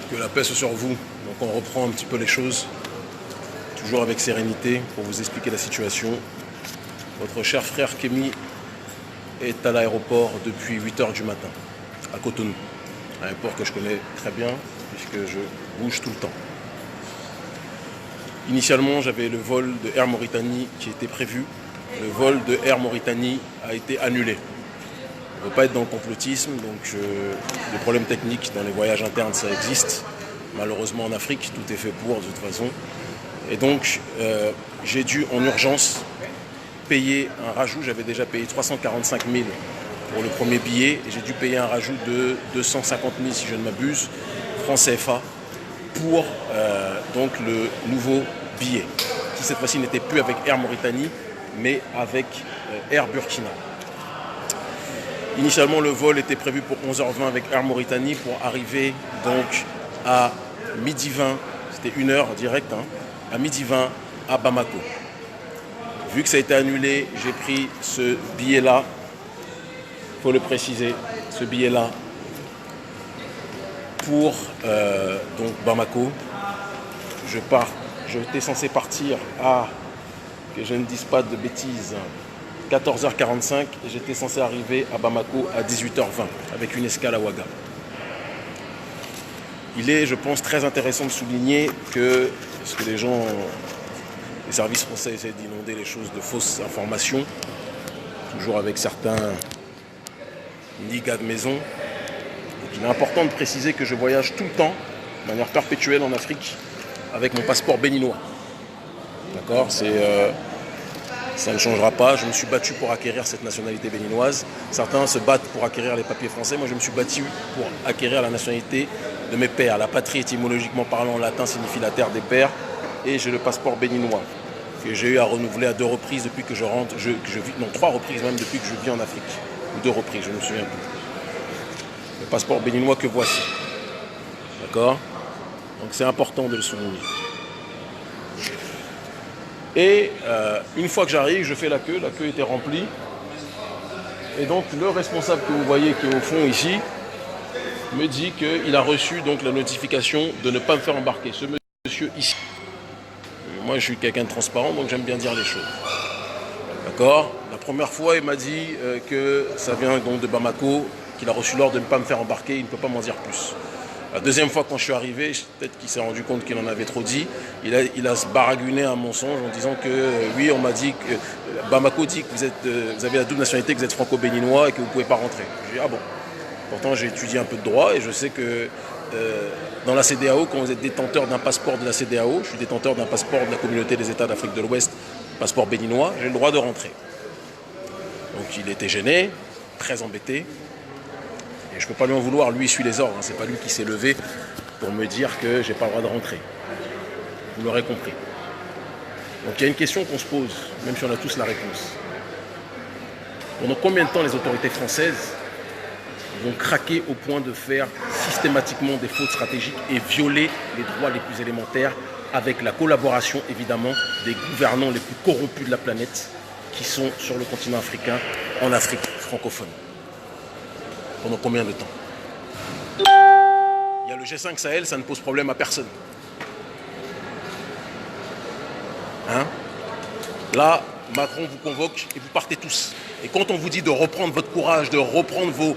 Que la paix soit sur vous. Donc on reprend un petit peu les choses, toujours avec sérénité, pour vous expliquer la situation. Votre cher frère Kémy est à l'aéroport depuis 8 h du matin, à Cotonou. Un aéroport que je connais très bien, puisque je bouge tout le temps. Initialement, j'avais le vol de Air Mauritanie qui était prévu. Le vol de Air Mauritanie a été annulé. On ne veut pas être dans le complotisme, donc les problèmes techniques dans les voyages internes, ça existe. Malheureusement en Afrique, tout est fait pour de toute façon. Et donc, j'ai dû en urgence payer un rajout. J'avais déjà payé 345 000 pour le premier billet. Et j'ai dû payer un rajout de 250 000, si je ne m'abuse, francs CFA, pour donc le nouveau billet, qui cette fois-ci n'était plus avec Air Mauritanie, mais avec Air Burkina. Initialement, le vol était prévu pour 11 h 20 avec Air Mauritanie pour arriver donc à 12h20, c'était 1 heure direct, à 12h20 à Bamako. Vu que ça a été annulé, j'ai pris ce billet-là, il faut le préciser, ce billet-là pour donc Bamako. J'étais censé partir à, que je ne dise pas de bêtises, 14h45 et j'étais censé arriver à Bamako à 18h20 avec une escale à Ouaga. Il est, je pense, très intéressant de souligner que, parce que les services français essaient d'inonder les choses de fausses informations, toujours avec certains niggas de maison. Donc il est important de préciser que je voyage tout le temps, de manière perpétuelle en Afrique, avec mon passeport béninois. D'accord ? Ça ne changera pas. Je me suis battu pour acquérir cette nationalité béninoise. Certains se battent pour acquérir les papiers français. Moi, je me suis battu pour acquérir la nationalité de mes pères. La patrie, étymologiquement parlant, en latin, signifie la terre des pères. Et j'ai le passeport béninois que j'ai eu à renouveler à 2 reprises depuis que je rentre. Non, 3 reprises même depuis que je vis en Afrique. Ou 2 reprises, je ne me souviens plus. Le passeport béninois que voici. D'accord ? Donc c'est important de le souligner. Et une fois que j'arrive, je fais la queue était remplie. Et donc le responsable que vous voyez qui est au fond ici me dit qu'il a reçu donc la notification de ne pas me faire embarquer. Ce monsieur ici. Moi je suis quelqu'un de transparent, donc j'aime bien dire les choses. D'accord ? La première fois il m'a dit que ça vient donc de Bamako, qu'il a reçu l'ordre de ne pas me faire embarquer, il ne peut pas m'en dire plus. La deuxième fois, quand je suis arrivé, peut-être qu'il s'est rendu compte qu'il en avait trop dit, il a baraguné un mensonge en disant que oui, on m'a dit que Bamako dit que vous avez la double nationalité, que vous êtes franco-béninois et que vous ne pouvez pas rentrer. J'ai dit ah bon. Pourtant, j'ai étudié un peu de droit et je sais que dans la CEDEAO, quand vous êtes détenteur d'un passeport de la CEDEAO, je suis détenteur d'un passeport de la communauté des États d'Afrique de l'Ouest, passeport béninois, j'ai le droit de rentrer. Donc il était gêné, très embêté. Et je ne peux pas lui en vouloir, lui il suit les ordres, c'est pas lui qui s'est levé pour me dire que j'ai pas le droit de rentrer. Vous l'aurez compris. Donc il y a une question qu'on se pose, même si on a tous la réponse. Pendant combien de temps les autorités françaises vont craquer au point de faire systématiquement des fautes stratégiques et violer les droits les plus élémentaires avec la collaboration évidemment des gouvernants les plus corrompus de la planète qui sont sur le continent africain, en Afrique francophone? Pendant combien de temps? Il y a le G5 Sahel, ça ne pose problème à personne. Hein? Là, Macron vous convoque et vous partez tous. Et quand on vous dit de reprendre votre courage, de reprendre vos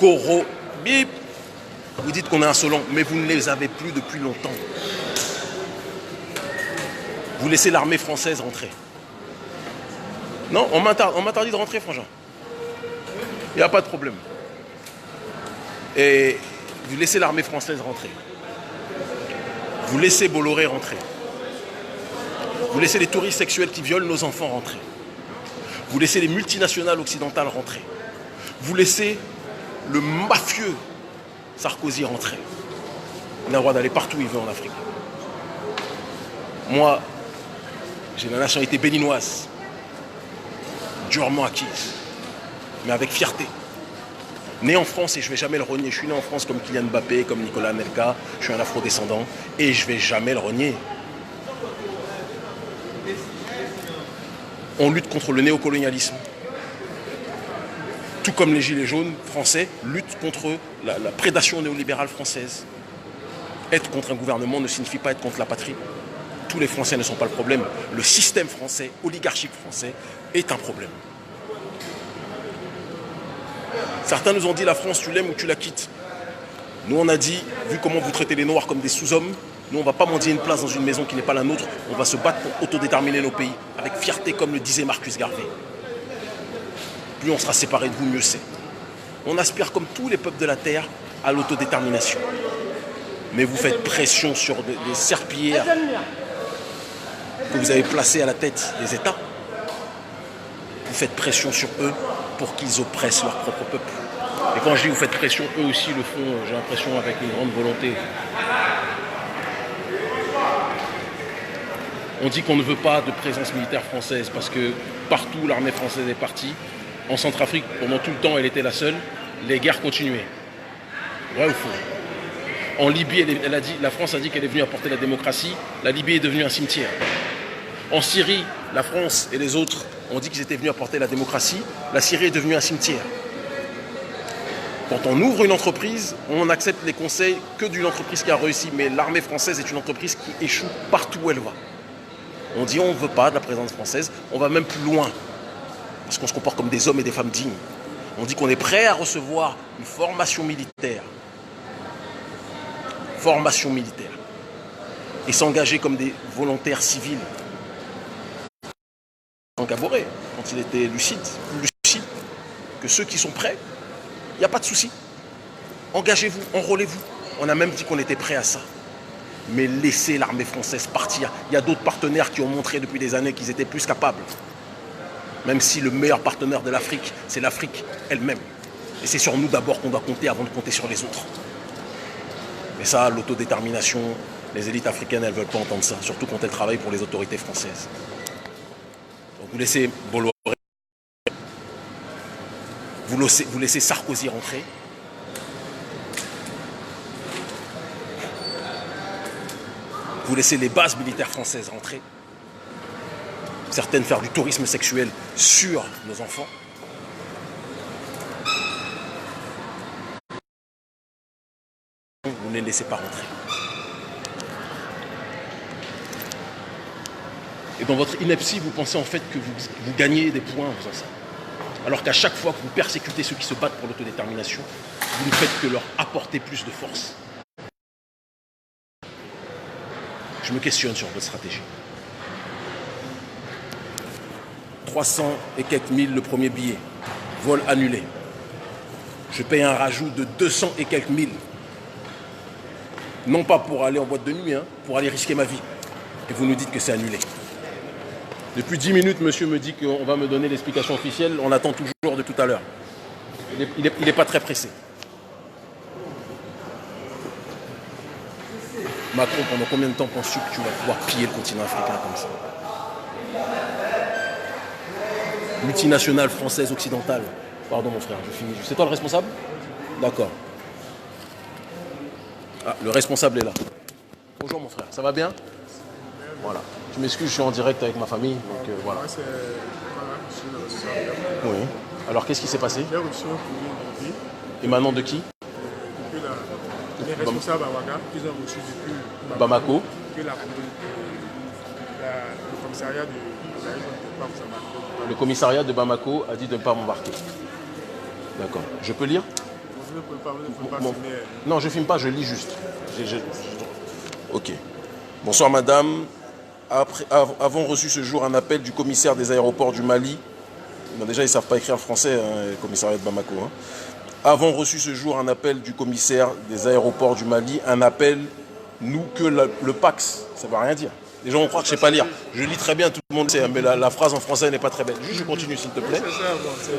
coraux, bip, vous dites qu'on est insolent, mais vous ne les avez plus depuis longtemps. Vous laissez l'armée française rentrer. Non, on m'interdit de rentrer, frangin. Il n'y a pas de problème. Et vous laissez l'armée française rentrer. Vous laissez Bolloré rentrer. Vous laissez les touristes sexuels qui violent nos enfants rentrer. Vous laissez les multinationales occidentales rentrer. Vous laissez le mafieux Sarkozy rentrer. Il a le droit d'aller partout où il veut en Afrique. Moi, j'ai la nationalité béninoise, durement acquise, mais avec fierté. Né en France et je ne vais jamais le renier. Je suis né en France comme Kylian Mbappé, comme Nicolas Anelka. Je suis un afro-descendant et je ne vais jamais le renier. On lutte contre le néocolonialisme. Tout comme les gilets jaunes français luttent contre la prédation néolibérale française. être contre un gouvernement ne signifie pas être contre la patrie. Tous les Français ne sont pas le problème. Le système français, oligarchique français, est un problème. Certains nous ont dit la France, tu l'aimes ou tu la quittes. Nous, on a dit, vu comment vous traitez les Noirs comme des sous-hommes, nous, on ne va pas mendier une place dans une maison qui n'est pas la nôtre. On va se battre pour autodéterminer nos pays, avec fierté, comme le disait Marcus Garvey. Plus on sera séparés de vous, mieux c'est. On aspire, comme tous les peuples de la Terre, à l'autodétermination. Mais vous faites pression sur des serpillères que vous avez placées à la tête des États. Vous faites pression sur eux pour qu'ils oppressent leur propre peuple. Et quand je dis vous faites pression, eux aussi le font, j'ai l'impression, avec une grande volonté. On dit qu'on ne veut pas de présence militaire française parce que partout l'armée française est partie. En Centrafrique, pendant tout le temps, elle était la seule. Les guerres continuaient. Vrai ou faux? En Libye, la France a dit qu'elle est venue apporter la démocratie. La Libye est devenue un cimetière. En Syrie, la France et les autres ont dit qu'ils étaient venus apporter la démocratie. La Syrie est devenue un cimetière. Quand on ouvre une entreprise, on accepte les conseils que d'une entreprise qui a réussi. Mais l'armée française est une entreprise qui échoue partout où elle va. On dit on ne veut pas de la présence française, on va même plus loin. Parce qu'on se comporte comme des hommes et des femmes dignes. On dit qu'on est prêt à recevoir une formation militaire. Formation militaire. Et s'engager comme des volontaires civils. Jean Gaboré, quand il était lucide, plus lucide que ceux qui sont prêts, il n'y a pas de souci. Engagez-vous, enrôlez-vous. On a même dit qu'on était prêt à ça. Mais laissez l'armée française partir. Il y a d'autres partenaires qui ont montré depuis des années qu'ils étaient plus capables. Même si le meilleur partenaire de l'Afrique, c'est l'Afrique elle-même. Et c'est sur nous d'abord qu'on doit compter avant de compter sur les autres. Mais ça, l'autodétermination, les élites africaines, elles ne veulent pas entendre ça. Surtout quand elles travaillent pour les autorités françaises. Donc vous laissez Bolloré, vous laissez Sarkozy rentrer. Vous laissez les bases militaires françaises rentrer. Certaines faire du tourisme sexuel sur nos enfants. Vous ne les laissez pas rentrer. Et dans votre ineptie, vous pensez en fait que vous gagnez des points en faisant ça. Alors qu'à chaque fois que vous persécutez ceux qui se battent pour l'autodétermination, vous ne faites que leur apporter plus de force. Je me questionne sur votre stratégie. 300 et quelques mille le premier billet, vol annulé. Je paye un rajout de 200 et quelques mille. Non pas pour aller en boîte de nuit, hein, pour aller risquer ma vie. Et vous nous dites que c'est annulé. Depuis 10 minutes, monsieur me dit qu'on va me donner l'explication officielle. On attend toujours de tout à l'heure. Il n'est pas très pressé. Macron, pendant combien de temps penses-tu que tu vas pouvoir piller le continent africain comme ça? Multinationale française occidentale. Pardon mon frère, je finis. C'est toi le responsable? D'accord. Ah, le responsable est là. Bonjour mon frère, ça va bien? Voilà. Je m'excuse, je suis en direct avec ma famille, donc voilà. Oui. Alors qu'est-ce qui s'est passé? J'ai reçu un courrier Et maintenant de qui? Les responsables à Ouaga, qu'ils ont reçu depuis Bamako. Que le commissariat de Le commissariat de Bamako a dit de ne pas m'embarquer. D'accord. Je peux lire? Vous ne pouvez pas signer. Non, je ne filme pas, je lis juste. Ok. Bonsoir madame. Avons reçu ce jour un appel du commissaire des aéroports du Mali. Bon, déjà, ils ne savent pas écrire le français, hein, le commissariat de Bamako. Hein. Avons reçu ce jour un appel du commissaire des aéroports du Mali. Un appel, nous, que le Pax. Ça ne veut rien dire. Les gens vont croire que je ne sais pas lire. Je lis très bien, tout le monde sait, mais la phrase en français n'est pas très belle. Juste, je continue, s'il te plaît.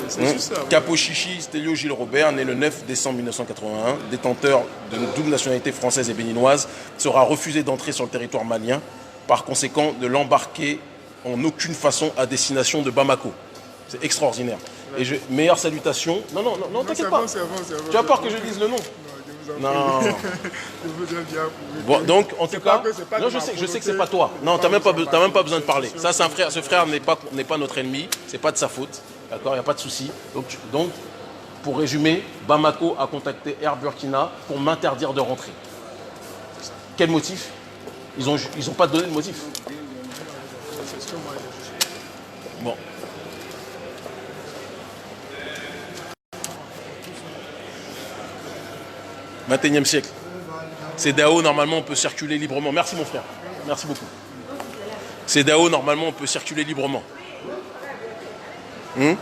C'est juste ça. Capo Chichi Stélio Gilles Robert, né le 9 décembre 1981, détenteur de double nationalité française et béninoise, sera refusé d'entrer sur le territoire malien. Par conséquent, de l'embarquer en aucune façon à destination de Bamako. C'est extraordinaire. Ouais. Et meilleure salutation. Non, t'inquiète pas. Bon. Tu as peur que je dise le nom? Non. Je voudrais bien. Bon, donc, en tout cas, non, je sais que c'est pas toi. Non, t'as même pas besoin de parler. Ça, c'est un frère. Ce frère n'est pas notre ennemi. C'est pas de sa faute. D'accord, il n'y a pas de souci. Donc, pour résumer, Bamako a contacté Air Burkina pour m'interdire de rentrer. Quel motif? Ils ont pas donné de motif. C'est ce que moi j'ai jugé. Bon. XXIe siècle. CEDEAO, normalement, on peut circuler librement. Merci, mon frère. Merci beaucoup. CEDEAO, normalement, on peut circuler librement. Mais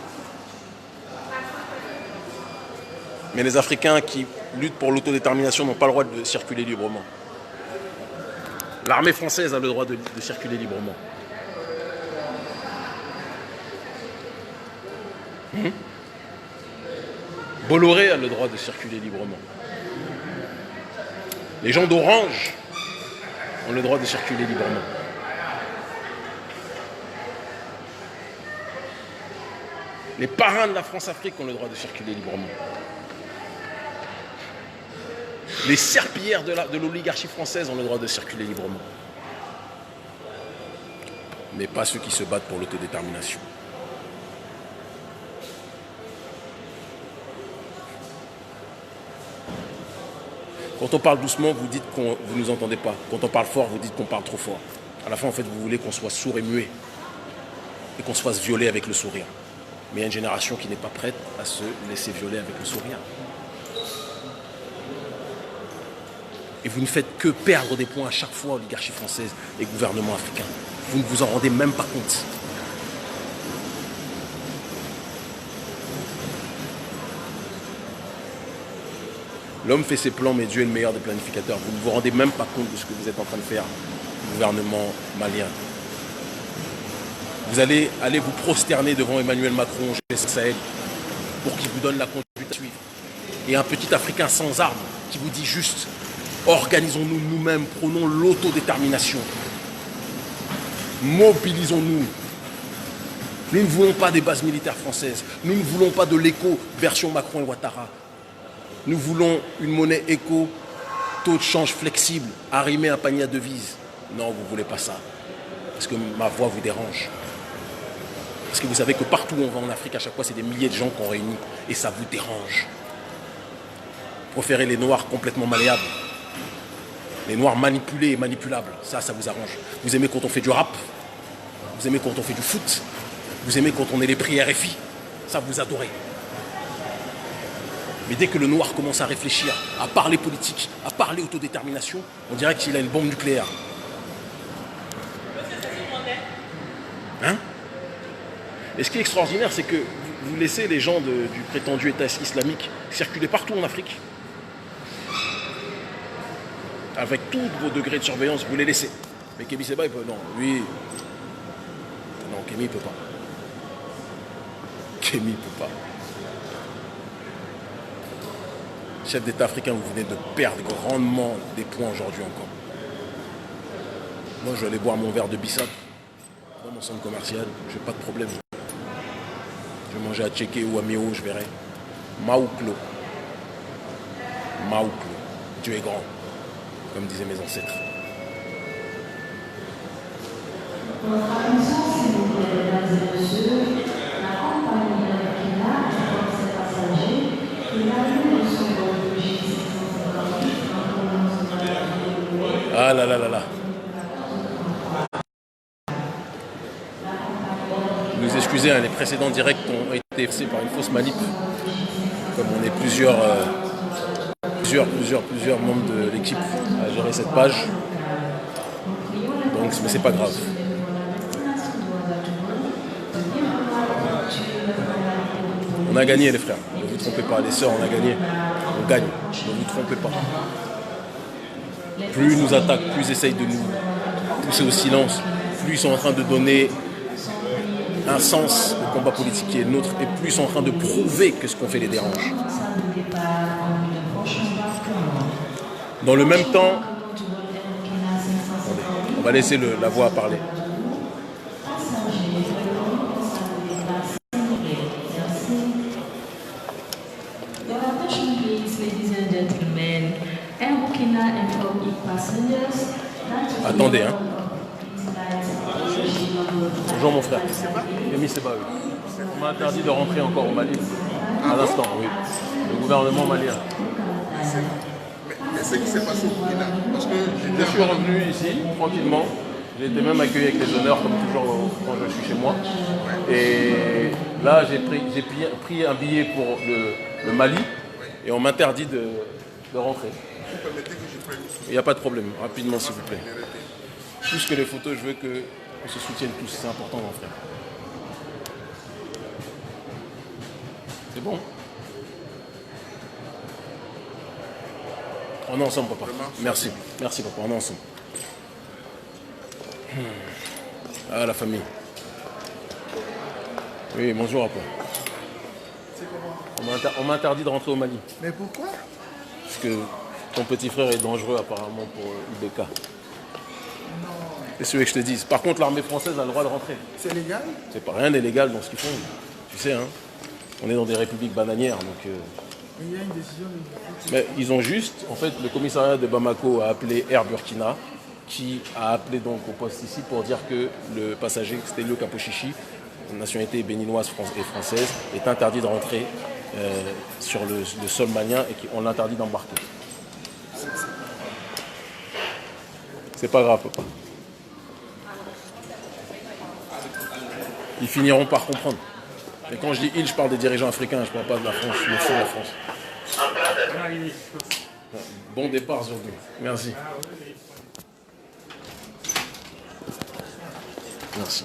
les Africains qui luttent pour l'autodétermination n'ont pas le droit de circuler librement. L'armée française a le droit de circuler librement. Bolloré a le droit de circuler librement. Les gens d'Orange ont le droit de circuler librement. Les parrains de la France-Afrique ont le droit de circuler librement. Les serpillères de l'oligarchie française ont le droit de circuler librement. Mais pas ceux qui se battent pour l'autodétermination. Quand on parle doucement, vous dites que vous ne nous entendez pas. Quand on parle fort, vous dites qu'on parle trop fort. À la fin, en fait, vous voulez qu'on soit sourd et muet. Et qu'on se fasse violer avec le sourire. Mais il y a une génération qui n'est pas prête à se laisser violer avec le sourire. Et vous ne faites que perdre des points à chaque fois, oligarchie française et gouvernement africain. Vous ne vous en rendez même pas compte. L'homme fait ses plans, mais Dieu est le meilleur des planificateurs. Vous ne vous rendez même pas compte de ce que vous êtes en train de faire, gouvernement malien. Vous allez vous prosterner devant Emmanuel Macron, GS Sahel, pour qu'il vous donne la conduite à suivre. Et un petit Africain sans armes qui vous dit juste, organisons-nous nous-mêmes, prenons l'autodétermination. Mobilisons-nous. Nous ne voulons pas des bases militaires françaises. Nous ne voulons pas de l'éco version Macron et Ouattara. Nous voulons une monnaie éco, taux de change flexible, arrimé à un panier à devises. Non, vous ne voulez pas ça. Parce que ma voix vous dérange. Parce que vous savez que partout où on va en Afrique, à chaque fois, c'est des milliers de gens qu'on réunit. Et ça vous dérange. Vous préférez les noirs complètement malléables. Les noirs manipulés et manipulables. Ça vous arrange. Vous aimez quand on fait du rap. Vous aimez quand on fait du foot. Vous aimez quand on est les prix RFI. Ça, vous adorez. Mais dès que le noir commence à réfléchir, à parler politique, à parler autodétermination, on dirait qu'il a une bombe nucléaire. Hein? Et ce qui est extraordinaire, c'est que vous laissez les gens du prétendu État islamique circuler partout en Afrique. Avec tous vos degrés de surveillance, vous les laissez. Mais Kémy Séba, il peut... Non, lui... Non, Kémy, il peut pas. Kémy, il peut pas. Chef d'État africain, vous venez de perdre grandement des points aujourd'hui encore. Moi, je vais aller boire mon verre de bissap dans mon centre commercial, je n'ai pas de problème. Je vais manger à Tchéké ou à Méo, je verrai. Maouklo. Maouklo. Dieu est grand, comme disaient mes ancêtres. Votre attention, s'il vous plaît, mesdames et messieurs, la compagnie Kina informe ses passagers que l'arrivée de son vol de J658 en provenance de la Ah là là là là. Nous excusez, hein, les précédents directs ont été faits par une fausse manip. Comme on est plusieurs membres de l'équipe à gérer cette page. Donc, mais c'est pas grave. On a gagné les frères, ne vous trompez pas, les sœurs, on a gagné, on gagne, ne vous trompez pas. Plus ils nous attaquent, plus ils essayent de nous pousser au silence, plus ils sont en train de donner un sens au combat politique qui est le nôtre, et plus ils sont en train de prouver que ce qu'on fait les dérange. Dans le même temps, on va laisser la voix parler. Attendez, hein. Bonjour mon frère. Kémy Séba, oui. On m'a interdit de rentrer encore au Mali. À l'instant, oui. Le gouvernement malien. ce qui s'est passé au Burkina. Parce que Je suis revenu ici, tranquillement. J'ai été même accueilli avec les honneurs, comme toujours quand je suis chez moi. Et là, j'ai pris un billet pour le Mali et on m'interdit de rentrer. vous permettez que je prenne une photo. Il n'y a pas de problème, rapidement s'il vous plaît. Plus que les photos, je veux qu'on se soutienne tous, c'est important mon frère. C'est bon? On est ensemble papa. Merci. Merci papa, on est ensemble. Ah la famille. Oui, bonjour papa. On m'a interdit de rentrer au Mali. Mais pourquoi? Parce que ton petit frère est dangereux apparemment pour IBK. C'est ce que je te dis. Par contre, l'armée française a le droit de rentrer. C'est légal? C'est pas rien n'est légal dans ce qu'ils font. Tu sais, hein. On est dans des républiques bananières, donc. Il y a une décision Mais ils ont juste, en fait, le commissariat de Bamako a appelé Air Burkina, qui a appelé donc au poste ici pour dire que le passager Stelio Kapochichi, de nationalité béninoise et française, est interdit de rentrer sur le sol malien et qu'on l'interdit d'embarquer. C'est pas grave, papa. Ils finiront par comprendre. Et quand je dis ils, je parle des dirigeants africains, je ne parle pas de la France, je me fous de la France. Bon départ aujourd'hui. Merci. Merci.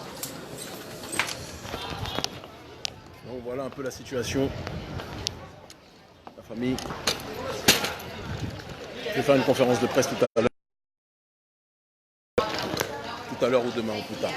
Donc voilà un peu la situation. La famille. Je vais faire une conférence de presse tout à l'heure ou demain ou plus tard.